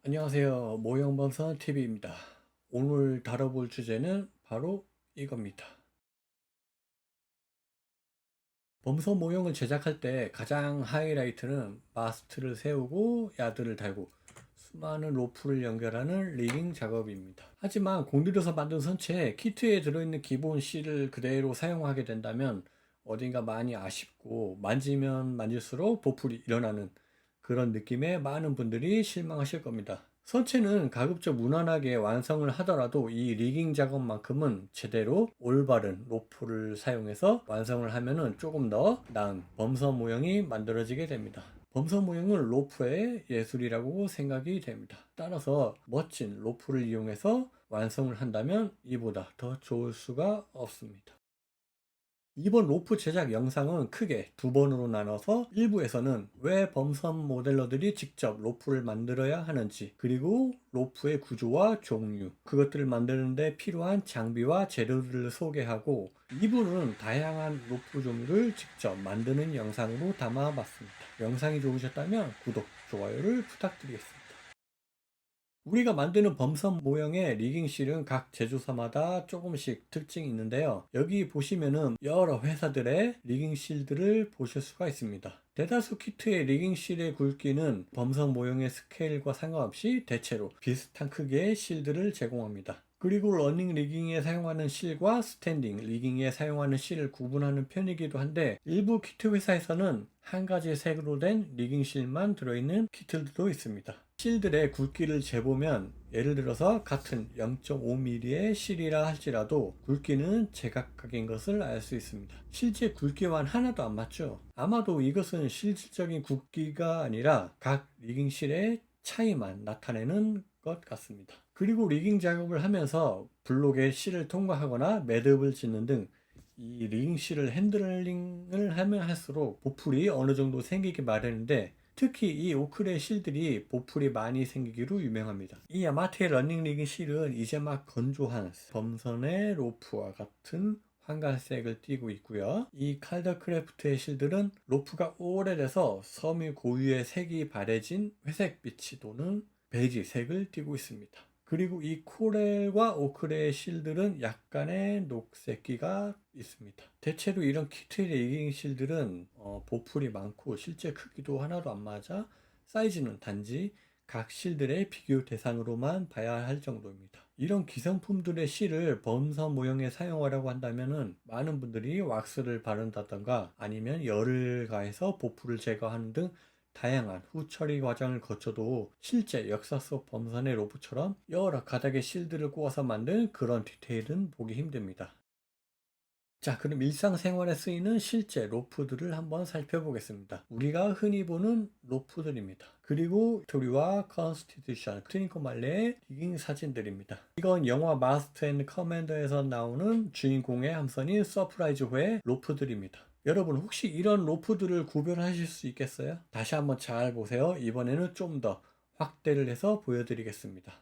안녕하세요. 모형범선TV입니다. 오늘 다뤄볼 주제는 바로 이겁니다. 범선 모형을 제작할 때 가장 하이라이트는 마스트를 세우고 야드를 달고 수많은 로프를 연결하는 리깅 작업입니다. 하지만 공들여서 만든 선체에 키트에 들어있는 기본 실을 그대로 사용하게 된다면 어딘가 많이 아쉽고 만지면 만질수록 보풀이 일어나는 그런 느낌에 많은 분들이 실망하실 겁니다. 선체는 가급적 무난하게 완성을 하더라도 이 리깅 작업만큼은 제대로 올바른 로프를 사용해서 완성을 하면은 조금 더 나은 범선 모형이 만들어지게 됩니다. 범선 모형은 로프의 예술이라고 생각이 됩니다. 따라서 멋진 로프를 이용해서 완성을 한다면 이보다 더 좋을 수가 없습니다. 이번 로프 제작 영상은 크게 두 번으로 나눠서 1부에서는 왜 범선 모델러들이 직접 로프를 만들어야 하는지, 그리고 로프의 구조와 종류, 그것들을 만드는데 필요한 장비와 재료들을 소개하고, 2부는 다양한 로프 종류를 직접 만드는 영상으로 담아봤습니다. 영상이 좋으셨다면 구독, 좋아요를 부탁드리겠습니다. 우리가 만드는 범선 모형의 리깅실은 각 제조사마다 조금씩 특징이 있는데요. 여기 보시면은 여러 회사들의 리깅실들을 보실 수가 있습니다. 대다수 키트의 리깅실의 굵기는 범선 모형의 스케일과 상관없이 대체로 비슷한 크기의 실들을 제공합니다. 그리고 러닝 리깅에 사용하는 실과 스탠딩 리깅에 사용하는 실을 구분하는 편이기도 한데, 일부 키트 회사에서는 한 가지 색으로 된 리깅 실만 들어있는 키트들도 있습니다. 실들의 굵기를 재보면 예를 들어서 같은 0.5mm의 실이라 할지라도 굵기는 제각각인 것을 알 수 있습니다. 실제 굵기와는 하나도 안 맞죠. 아마도 이것은 실질적인 굵기가 아니라 각 리깅 실의 차이만 나타내는 것 같습니다. 그리고 리깅 작업을 하면서 블록에 실을 통과하거나 매듭을 짓는 등 이 리깅 실을 핸들링을 하면 할수록 보풀이 어느 정도 생기기 마련인데, 특히 이 오크레 실들이 보풀이 많이 생기기로 유명합니다. 이 야마테의 러닝 리깅 실은 이제 막 건조한 범선의 로프와 같은 황갈색을 띠고 있고요. 이 칼더크래프트의 실들은 로프가 오래돼서 섬유 고유의 색이 바래진 회색빛이 도는 베이지색을 띠고 있습니다. 그리고 이 코렐과 오크레의 실들은 약간의 녹색기가 있습니다. 대체로 이런 키트의 리깅 실들은 보풀이 많고 실제 크기도 하나도 안 맞아 사이즈는 단지 각 실들의 비교 대상으로만 봐야 할 정도입니다. 이런 기성품들의 실을 범선 모형에 사용하려고 한다면 많은 분들이 왁스를 바른다던가 아니면 열을 가해서 보풀을 제거하는 등 다양한 후처리 과정을 거쳐도 실제 역사 속 범선의 로프처럼 여러 가닥의 실들을 꼬아서 만든 그런 디테일은 보기 힘듭니다. 자, 그럼 일상생활에 쓰이는 실제 로프들을 한번 살펴보겠습니다. 우리가 흔히 보는 로프들입니다. 그리고 빅토리와 컨스티튜션, 트링코 말레의 디깅 사진들입니다. 이건 영화 마스터 앤 커맨더에서 나오는 주인공의 함선인 서프라이즈호의 로프들입니다. 여러분, 혹시 이런 로프들을 구별하실 수 있겠어요? 다시 한번 잘 보세요. 이번에는 좀 더 확대를 해서 보여드리겠습니다.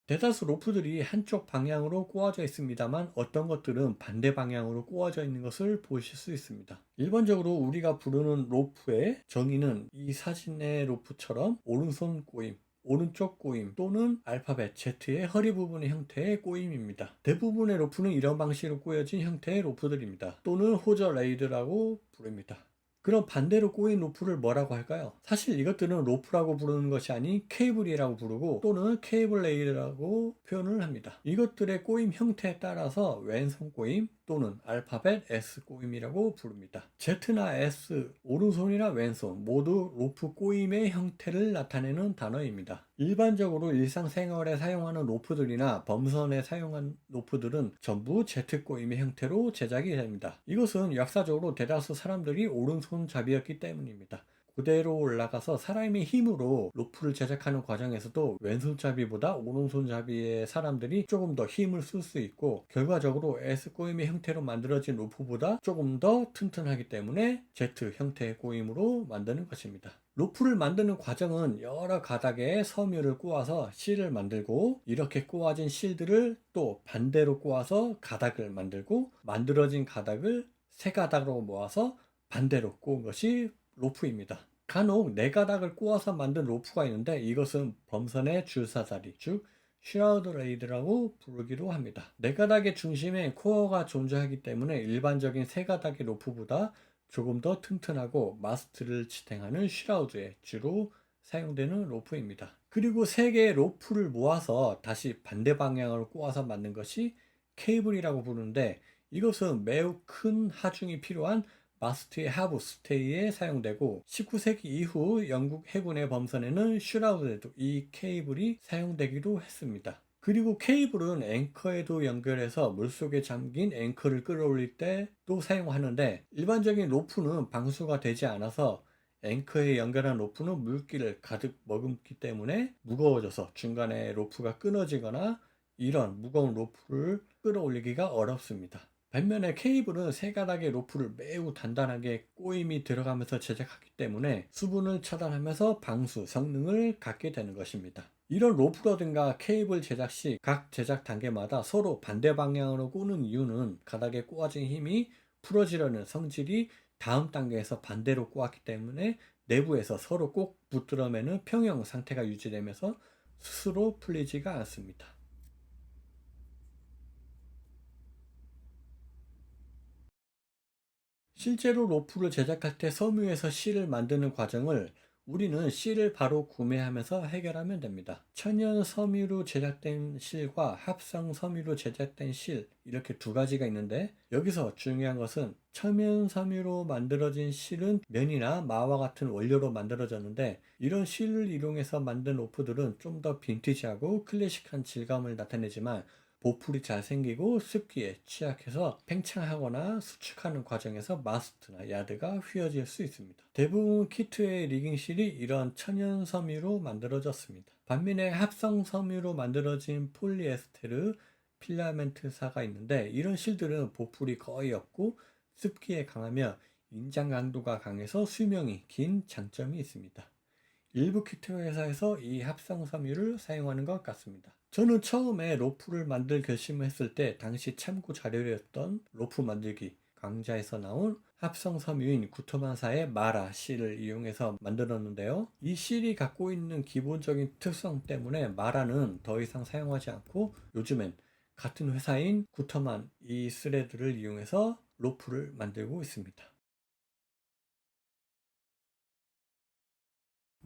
대다수 로프들이 한쪽 방향으로 꼬아져 있습니다만 어떤 것들은 반대 방향으로 꼬아져 있는 것을 보실 수 있습니다. 일반적으로 우리가 부르는 로프의 정의는 이 사진의 로프처럼 오른손 꼬임, 오른쪽 꼬임 또는 알파벳 Z의 허리 부분의 형태의 꼬임입니다. 대부분의 로프는 이런 방식으로 꼬여진 형태의 로프들입니다. 또는 호저 레이드라고 부릅니다. 그럼 반대로 꼬인 로프를 뭐라고 할까요? 사실 이것들은 로프라고 부르는 것이 아닌 케이블이라고 부르고 또는 케이블 레일이라고 표현을 합니다. 이것들의 꼬임 형태에 따라서 왼손 꼬임 또는 알파벳 S 꼬임이라고 부릅니다. Z나 S, 오른손이나 왼손 모두 로프 꼬임의 형태를 나타내는 단어입니다. 일반적으로 일상생활에 사용하는 로프들이나 범선에 사용한 로프들은 전부 Z 꼬임의 형태로 제작이 됩니다. 이것은 역사적으로 대다수 사람들이 오른손잡이였기 때문입니다. 그대로 올라가서 사람의 힘으로 로프를 제작하는 과정에서도 왼손잡이보다 오른손잡이의 사람들이 조금 더 힘을 쓸 수 있고, 결과적으로 S 꼬임의 형태로 만들어진 로프보다 조금 더 튼튼하기 때문에 Z 형태의 꼬임으로 만드는 것입니다. 로프를 만드는 과정은 여러 가닥에 섬유를 꼬아서 실을 만들고, 이렇게 꼬아진 실들을 또 반대로 꼬아서 가닥을 만들고, 만들어진 가닥을 세 가닥으로 모아서 반대로 꼬은 것이 로프입니다. 간혹 네 가닥을 꼬아서 만든 로프가 있는데, 이것은 범선의 줄사다리, 즉 슈라우드 레이드라고 부르기도 합니다. 네 가닥의 중심에 코어가 존재하기 때문에 일반적인 세 가닥의 로프보다 조금 더 튼튼하고 마스트를 지탱하는 슈라우드에 주로 사용되는 로프입니다. 그리고 세 개의 로프를 모아서 다시 반대 방향으로 꼬아서 만든 것이 케이블이라고 부르는데, 이것은 매우 큰 하중이 필요한 마스트의 하부 스테이에 사용되고, 19세기 이후 영국 해군의 범선에는 슈라우드에도 이 케이블이 사용되기도 했습니다. 그리고 케이블은 앵커에도 연결해서 물속에 잠긴 앵커를 끌어올릴 때 또 사용하는데, 일반적인 로프는 방수가 되지 않아서 앵커에 연결한 로프는 물기를 가득 머금기 때문에 무거워져서 중간에 로프가 끊어지거나 이런 무거운 로프를 끌어올리기가 어렵습니다. 반면에 케이블은 세 가닥의 로프를 매우 단단하게 꼬임이 들어가면서 제작하기 때문에 수분을 차단하면서 방수 성능을 갖게 되는 것입니다. 이런 로프라든가 케이블 제작 시 각 제작 단계마다 서로 반대 방향으로 꼬는 이유는 가닥에 꼬아진 힘이 풀어지려는 성질이 다음 단계에서 반대로 꼬았기 때문에 내부에서 서로 꼭 붙들어매는 평형 상태가 유지되면서 스스로 풀리지가 않습니다. 실제로 로프를 제작할 때 섬유에서 실을 만드는 과정을 우리는 실을 바로 구매하면서 해결하면 됩니다. 천연 섬유로 제작된 실과 합성 섬유로 제작된 실, 이렇게 두 가지가 있는데, 여기서 중요한 것은 천연 섬유로 만들어진 실은 면이나 마와 같은 원료로 만들어졌는데, 이런 실을 이용해서 만든 로프들은 좀 더 빈티지하고 클래식한 질감을 나타내지만 보풀이 잘 생기고 습기에 취약해서 팽창하거나 수축하는 과정에서 마스트나 야드가 휘어질 수 있습니다. 대부분 키트의 리깅실이 이런 천연 섬유로 만들어졌습니다. 반면에 합성 섬유로 만들어진 폴리에스테르 필라멘트사가 있는데, 이런 실들은 보풀이 거의 없고 습기에 강하며 인장 강도가 강해서 수명이 긴 장점이 있습니다. 일부 키트 회사에서 이 합성 섬유를 사용하는 것 같습니다. 저는 처음에 로프를 만들 결심을 했을 때 당시 참고 자료였던 로프 만들기 강좌에서 나온 합성 섬유인 구토만사의 마라 실을 이용해서 만들었는데요. 이 실이 갖고 있는 기본적인 특성 때문에 마라는 더 이상 사용하지 않고 요즘엔 같은 회사인 구터만 이 스레드를 이용해서 로프를 만들고 있습니다.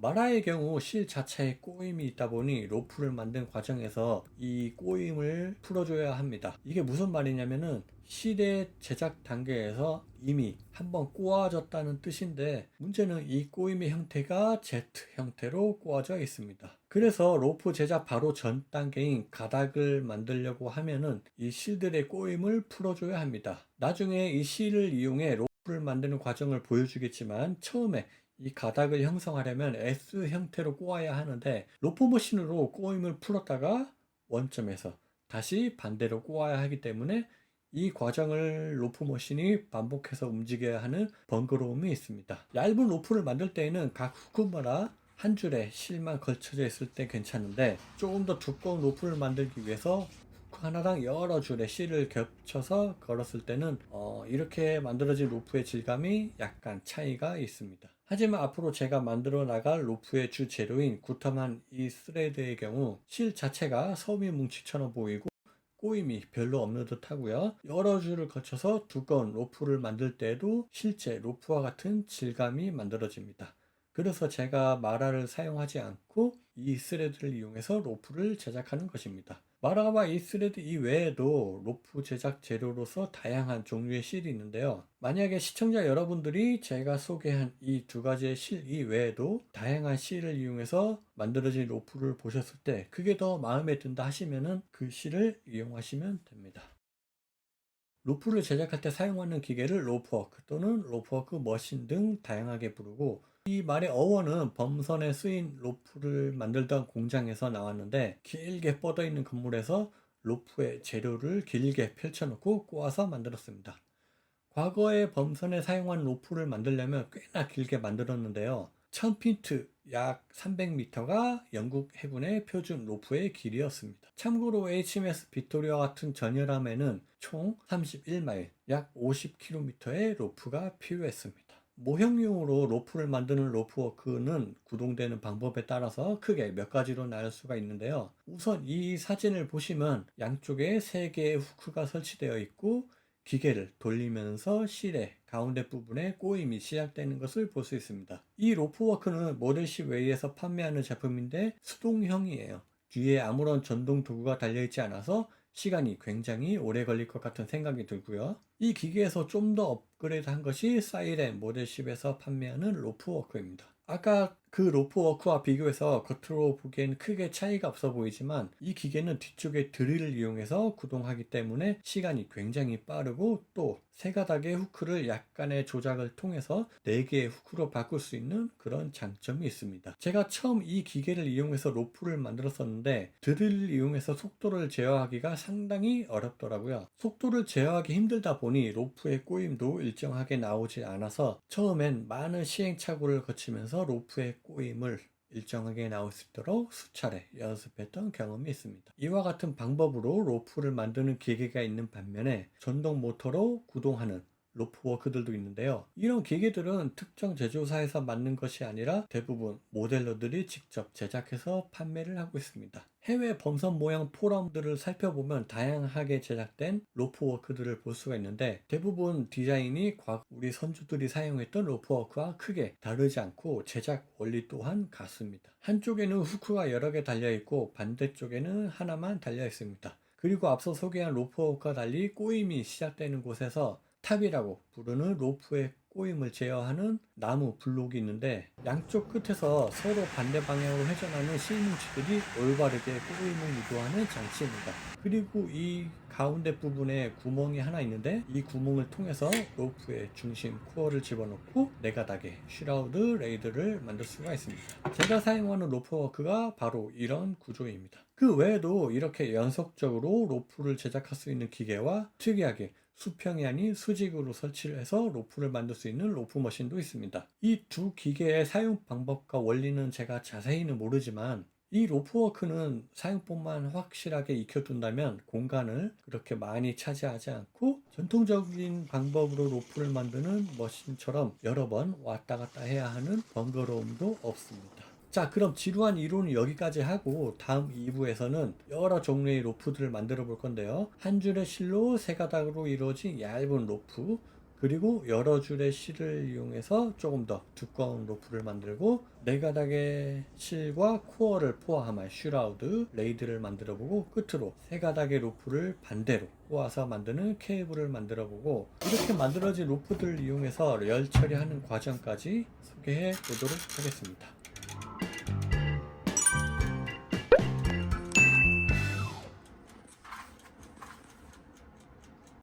마라의 경우 실 자체에 꼬임이 있다 보니 로프를 만든 과정에서 이 꼬임을 풀어줘야 합니다. 이게 무슨 말이냐면은 실의 제작 단계에서 이미 한번 꼬아졌다는 뜻인데, 문제는 이 꼬임의 형태가 Z 형태로 꼬아져 있습니다. 그래서 로프 제작 바로 전 단계인 가닥을 만들려고 하면은 이 실들의 꼬임을 풀어줘야 합니다. 나중에 이 실을 이용해 로프를 만드는 과정을 보여주겠지만, 처음에 이 가닥을 형성하려면 S 형태로 꼬아야 하는데, 로프머신으로 꼬임을 풀었다가 원점에서 다시 반대로 꼬아야 하기 때문에 이 과정을 로프머신이 반복해서 움직여야 하는 번거로움이 있습니다. 얇은 로프를 만들 때에는 각 후크마다 한 줄에 실만 걸쳐져 있을 때 괜찮은데, 조금 더 두꺼운 로프를 만들기 위해서 후크 하나당 여러 줄의 실을 겹쳐서 걸었을 때는 이렇게 만들어진 로프의 질감이 약간 차이가 있습니다. 하지만 앞으로 제가 만들어 나갈 로프의 주 재료인 구텀한 이 스레드의 경우 실 자체가 섬유 뭉치처럼 보이고 꼬임이 별로 없는 듯 하고요. 여러 줄을 거쳐서 두꺼운 로프를 만들 때에도 실제 로프와 같은 질감이 만들어집니다. 그래서 제가 마라를 사용하지 않고 이 스레드를 이용해서 로프를 제작하는 것입니다. 마라와 이 스레드 이외에도 로프 제작 재료로서 다양한 종류의 실이 있는데요. 만약에 시청자 여러분들이 제가 소개한 이 두 가지의 실 이외에도 다양한 실을 이용해서 만들어진 로프를 보셨을 때 그게 더 마음에 든다 하시면은 그 실을 이용하시면 됩니다. 로프를 제작할 때 사용하는 기계를 로프워크 또는 로프워크 머신 등 다양하게 부르고, 이 말의 어원은 범선에 쓰인 로프를 만들던 공장에서 나왔는데, 길게 뻗어 있는 건물에서 로프의 재료를 길게 펼쳐놓고 꼬아서 만들었습니다. 과거에 범선에 사용한 로프를 만들려면 꽤나 길게 만들었는데요. 1000피트 약 300m가 영국 해군의 표준 로프의 길이였습니다. 참고로 HMS 빅토리아와 같은 전열함에는 총 31마일 약 50km의 로프가 필요했습니다. 모형용으로 로프를 만드는 로프워크는 구동되는 방법에 따라서 크게 몇 가지로 나눌 수가 있는데요. 우선 이 사진을 보시면 양쪽에 3개의 후크가 설치되어 있고 기계를 돌리면서 실의 가운데 부분에 꼬임이 시작되는 것을 볼 수 있습니다. 이 로프워크는 모델십 웨이에서 판매하는 제품인데 수동형이에요. 뒤에 아무런 전동 도구가 달려있지 않아서 시간이 굉장히 오래 걸릴 것 같은 생각이 들고요. 이 기계에서 좀 더 업그레이드 한 것이 사이렌 모델십에서 판매하는 로프워크입니다. 아까 그 로프워크와 비교해서 겉으로 보기엔 크게 차이가 없어 보이지만 이 기계는 뒤쪽에 드릴을 이용해서 구동하기 때문에 시간이 굉장히 빠르고 또 세 가닥의 후크를 약간의 조작을 통해서 4개의 후크로 바꿀 수 있는 그런 장점이 있습니다. 제가 처음 이 기계를 이용해서 로프를 만들었었는데 드릴을 이용해서 속도를 제어하기가 상당히 어렵더라고요. 속도를 제어하기 힘들다 보니 로프의 꼬임도 일정하게 나오지 않아서 처음엔 많은 시행착오를 거치면서 로프의 꼬임을 일정하게 나올 수 있도록 수차례 연습했던 경험이 있습니다. 이와 같은 방법으로 로프를 만드는 기계가 있는 반면에 전동 모터로 구동하는 로프워크들도 있는데요. 이런 기계들은 특정 제조사에서 만든 것이 아니라 대부분 모델러들이 직접 제작해서 판매를 하고 있습니다. 해외 범선 모양 포럼들을 살펴보면 다양하게 제작된 로프워크들을 볼 수가 있는데 대부분 디자인이 우리 선주들이 사용했던 로프워크와 크게 다르지 않고 제작 원리 또한 같습니다. 한쪽에는 후크가 여러 개 달려있고 반대쪽에는 하나만 달려있습니다. 그리고 앞서 소개한 로프워크와 달리 꼬임이 시작되는 곳에서 탑이라고 부르는 로프의 꼬임을 제어하는 나무 블록이 있는데 양쪽 끝에서 서로 반대 방향으로 회전하는 실뭉치들이 올바르게 꼬임을 유도하는 장치입니다. 그리고 이 가운데 부분에 구멍이 하나 있는데 이 구멍을 통해서 로프의 중심 코어를 집어넣고 4가닥의 슈라우드 레이드를 만들 수가 있습니다. 제가 사용하는 로프워크가 바로 이런 구조입니다. 그 외에도 이렇게 연속적으로 로프를 제작할 수 있는 기계와 특이하게 수평이 아닌 수직으로 설치를 해서 로프를 만들 수 있는 로프 머신도 있습니다. 이 두 기계의 사용 방법과 원리는 제가 자세히는 모르지만 이 로프워크는 사용법만 확실하게 익혀둔다면 공간을 그렇게 많이 차지하지 않고 전통적인 방법으로 로프를 만드는 머신처럼 여러 번 왔다 갔다 해야 하는 번거로움도 없습니다. 자, 그럼 지루한 이론은 여기까지 하고 다음 2부에서는 여러 종류의 로프들을 만들어 볼 건데요. 한 줄의 실로 3가닥으로 이루어진 얇은 로프, 그리고 여러 줄의 실을 이용해서 조금 더 두꺼운 로프를 만들고 4가닥의 실과 코어를 포함한 슈라우드, 레이드를 만들어 보고 끝으로 3가닥의 로프를 반대로 꼬아서 만드는 케이블을 만들어 보고 이렇게 만들어진 로프들을 이용해서 열 처리하는 과정까지 소개해 보도록 하겠습니다.